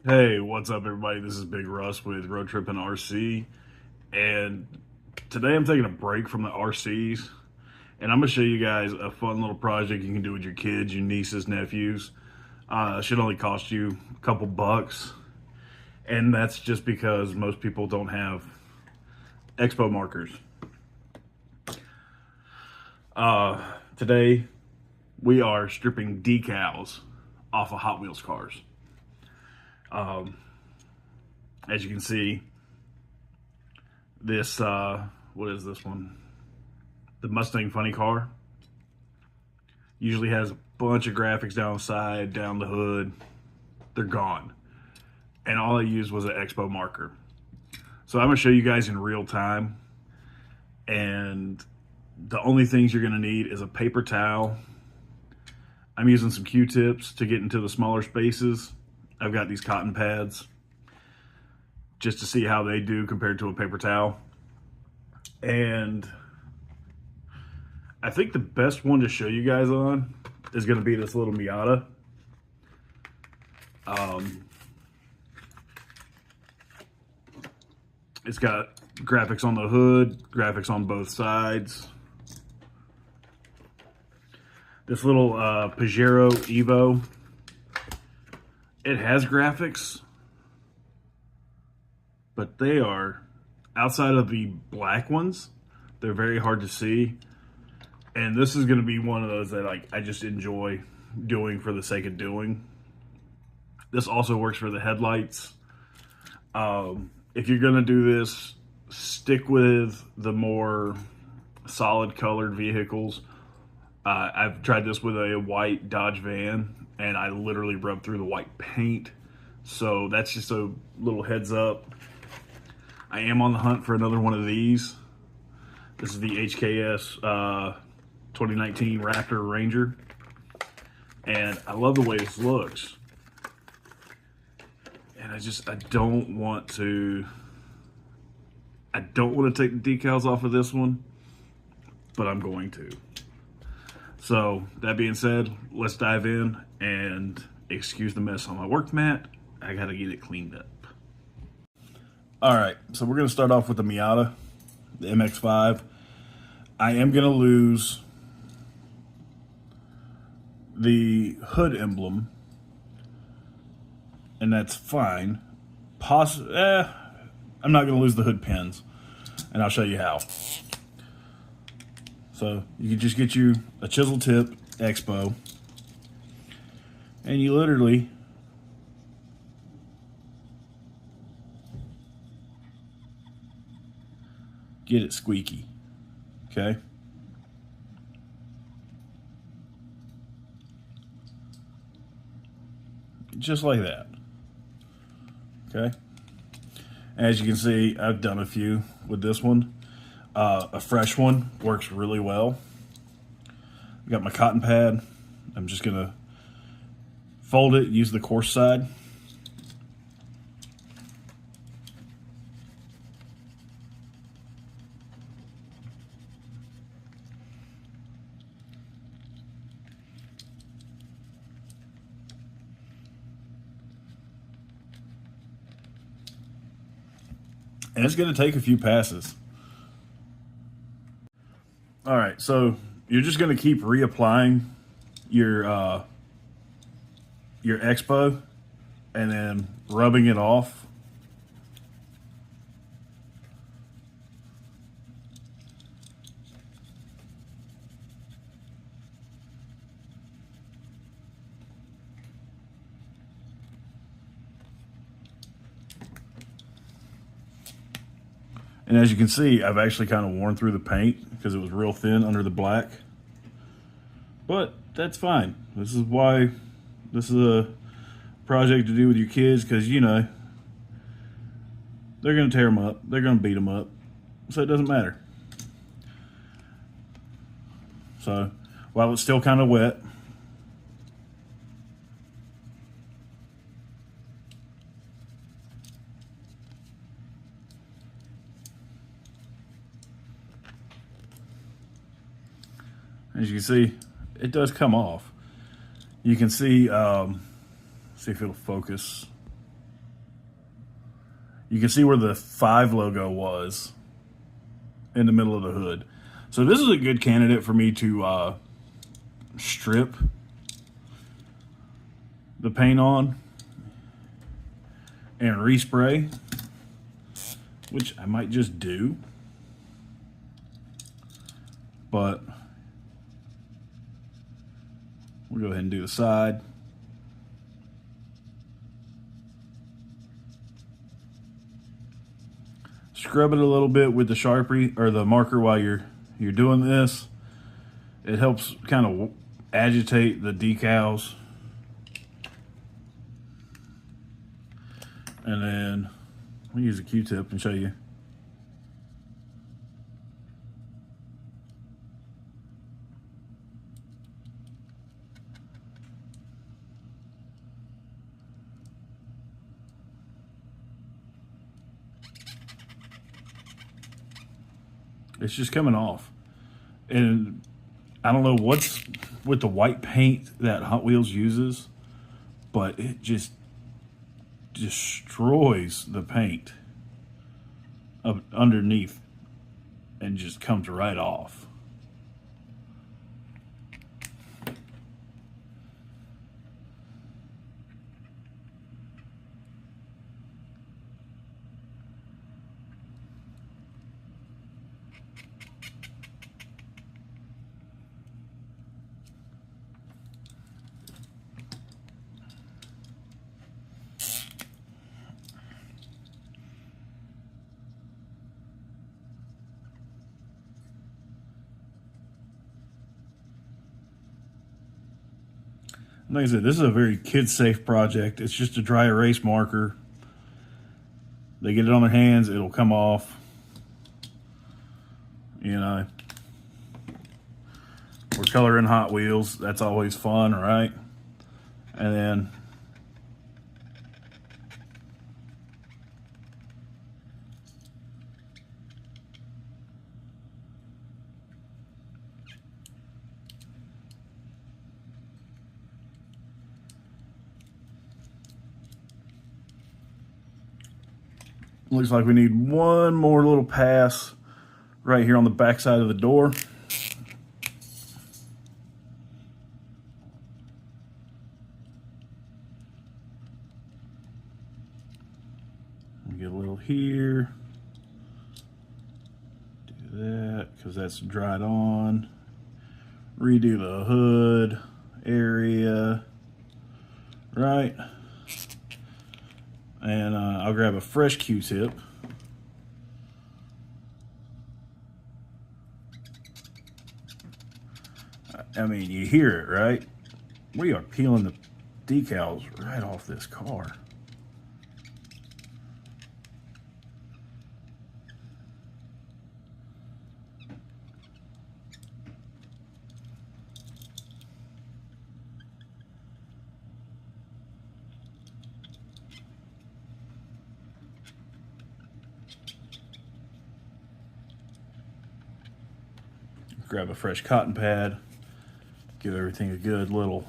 Hey, what's up, everybody? This is Big Russ with Road Trip and RC, and today I'm taking a break from the RCs, and I'm gonna show you guys a fun little project you can do with your kids, your nieces, nephews. It should only cost you a couple bucks, and that's just because most people don't have expo markers. Today we are stripping decals off of Hot Wheels cars. As you can see, this what is this one? The Mustang Funny Car usually has a bunch of graphics down the side, down the hood. They're gone, and all I used was an expo marker. So I'm gonna show you guys in real time, and the only things you're gonna need is a paper towel. I'm using some Q-tips to get into the smaller spaces. I've got these cotton pads just to see how they do compared to a paper towel. And I think the best one to show you guys on is going to be this little Miata. It's got graphics on the hood, graphics on both sides. This little Pajero Evo, it has graphics, but they are, outside of the black ones, they're very hard to see. And this is going to be one of those that I just enjoy doing for the sake of doing. This also works for the headlights. If you're going to do this, stick with the more solid colored vehicles. I've tried this with a white Dodge van, and I literally rubbed through the white paint. So that's just a little heads up. I am on the hunt for another one of these. This is the HKS 2019 Raptor Ranger, and I love the way this looks. And I don't want to take the decals off of this one, but I'm going to. So that being said, let's dive in, and excuse the mess on my work mat. I gotta get it cleaned up. All right, so we're gonna start off with the Miata, the MX-5. I am gonna lose the hood emblem, and that's fine. I'm not gonna lose the hood pins, and I'll show you how. So you can just get you a chisel tip Expo, and you literally get it squeaky, okay? Just like that, okay? As you can see, I've done a few with this one. A fresh one works really well. I got my cotton pad. I'm just gonna fold it, use the coarse side. And it's gonna take a few passes. All right, so you're just gonna keep reapplying your Expo, and then rubbing it off. And as you can see, I've actually kind of worn through the paint because it was real thin under the black. But that's fine. This is a project to do with your kids, because, you know, they're going to tear them up. They're going to beat them up. So it doesn't matter. So while it's still kind of wet, as you can see, it does come off. You can see, see if it'll focus. You can see where the 5 logo was in the middle of the hood. So this is a good candidate for me to strip the paint on and respray, which I might just do. But we'll go ahead and do the side. Scrub it a little bit with the Sharpie or the marker while you're doing this. It helps kind of agitate the decals. And then I'll use a Q-tip and show you. It's just coming off. And I don't know what's with the white paint that Hot Wheels uses, but it just destroys the paint up underneath and just comes right off. Like I said, this is a very kid-safe project. It's just a dry erase marker. They get it on their hands, it'll come off. You know, we're coloring Hot Wheels. That's always fun, right? And then looks like we need one more little pass right here on the back side of the door. Get a little here. Do that because that's dried on. Redo the hood area. Right. And I'll grab a fresh Q-tip. I mean, you hear it, right? We are peeling the decals right off this car. Grab a fresh cotton pad, give everything a good little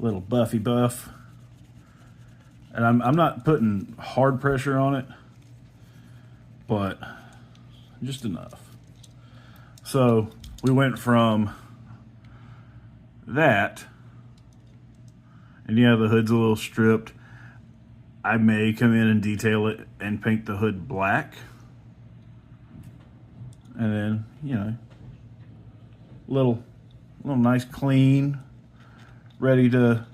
buffy buff. And I'm not putting hard pressure on it, but just enough. So we went from that, and yeah, the hood's a little stripped. I may come in and detail it and paint the hood black. And then, you know, little nice clean, ready to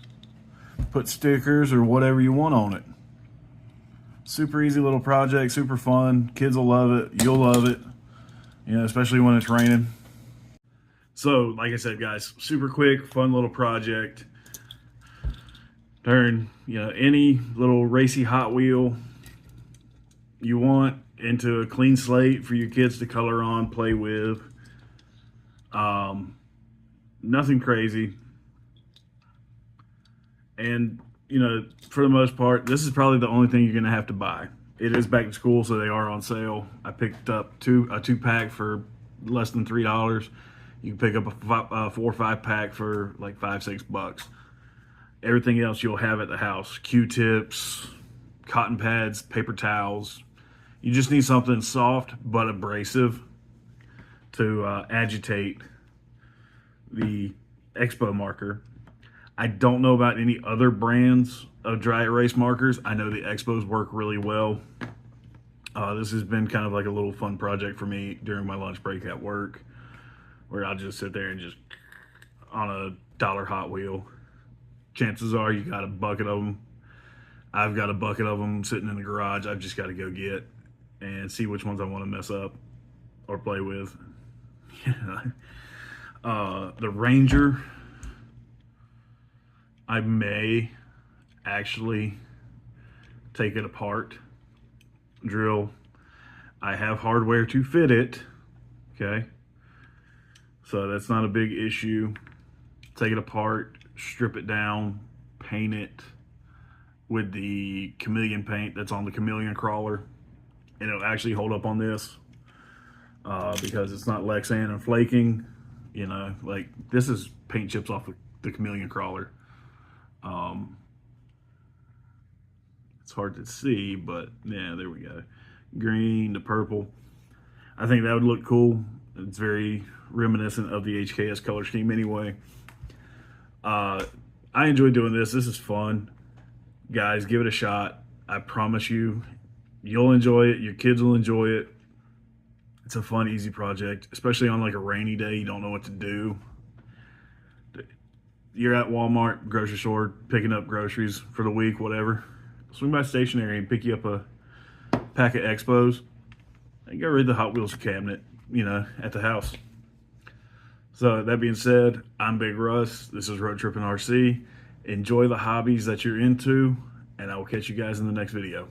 put stickers or whatever you want on it. Super easy little project, super fun. Kids will love it. You'll love it. You know, especially when it's raining. So, like I said, guys, super quick, fun little project. Turn, you know, any little racy Hot Wheel you want into a clean slate for your kids to color on, play with. Nothing crazy. And, you know, for the most part, this is probably the only thing you're going to have to buy. It is back to school, so they are on sale. I picked up a two-pack for less than $3. You can pick up a 4 or 5 pack for like $5-6. Everything else you'll have at the house. Q-tips, cotton pads, paper towels. You just need something soft but abrasive to agitate the Expo marker. I don't know about any other brands of dry erase markers. I know the Expos work really well. This has been kind of like a little fun project for me during my lunch break at work, where I'll just sit there and just on a dollar Hot Wheel. Chances are you got a bucket of them. I've got a bucket of them sitting in the garage. I've just got to go get and see which ones I want to mess up or play with. The Ranger, I may actually take it apart, drill. I have hardware to fit it, okay? So that's not a big issue. Take it apart, strip it down, paint it with the chameleon paint that's on the chameleon crawler, and it'll actually hold up on this because it's not Lexan and flaking. You know, like this is paint chips off the chameleon crawler. It's hard to see, but yeah, there we go. Green to purple. I think that would look cool. It's very reminiscent of the HKS color scheme anyway. I enjoy doing this. This is fun. Guys, give it a shot. I promise you, you'll enjoy it. Your kids will enjoy it. It's a fun, easy project, especially on like a rainy day. You don't know what to do. You're at Walmart, grocery store, picking up groceries for the week, whatever. Swing by stationery and pick you up a pack of Expos and get rid of the Hot Wheels cabinet, you know, at the house. So that being said, I'm Big Russ. This is Road Trippin' RC. Enjoy the hobbies that you're into, and I will catch you guys in the next video.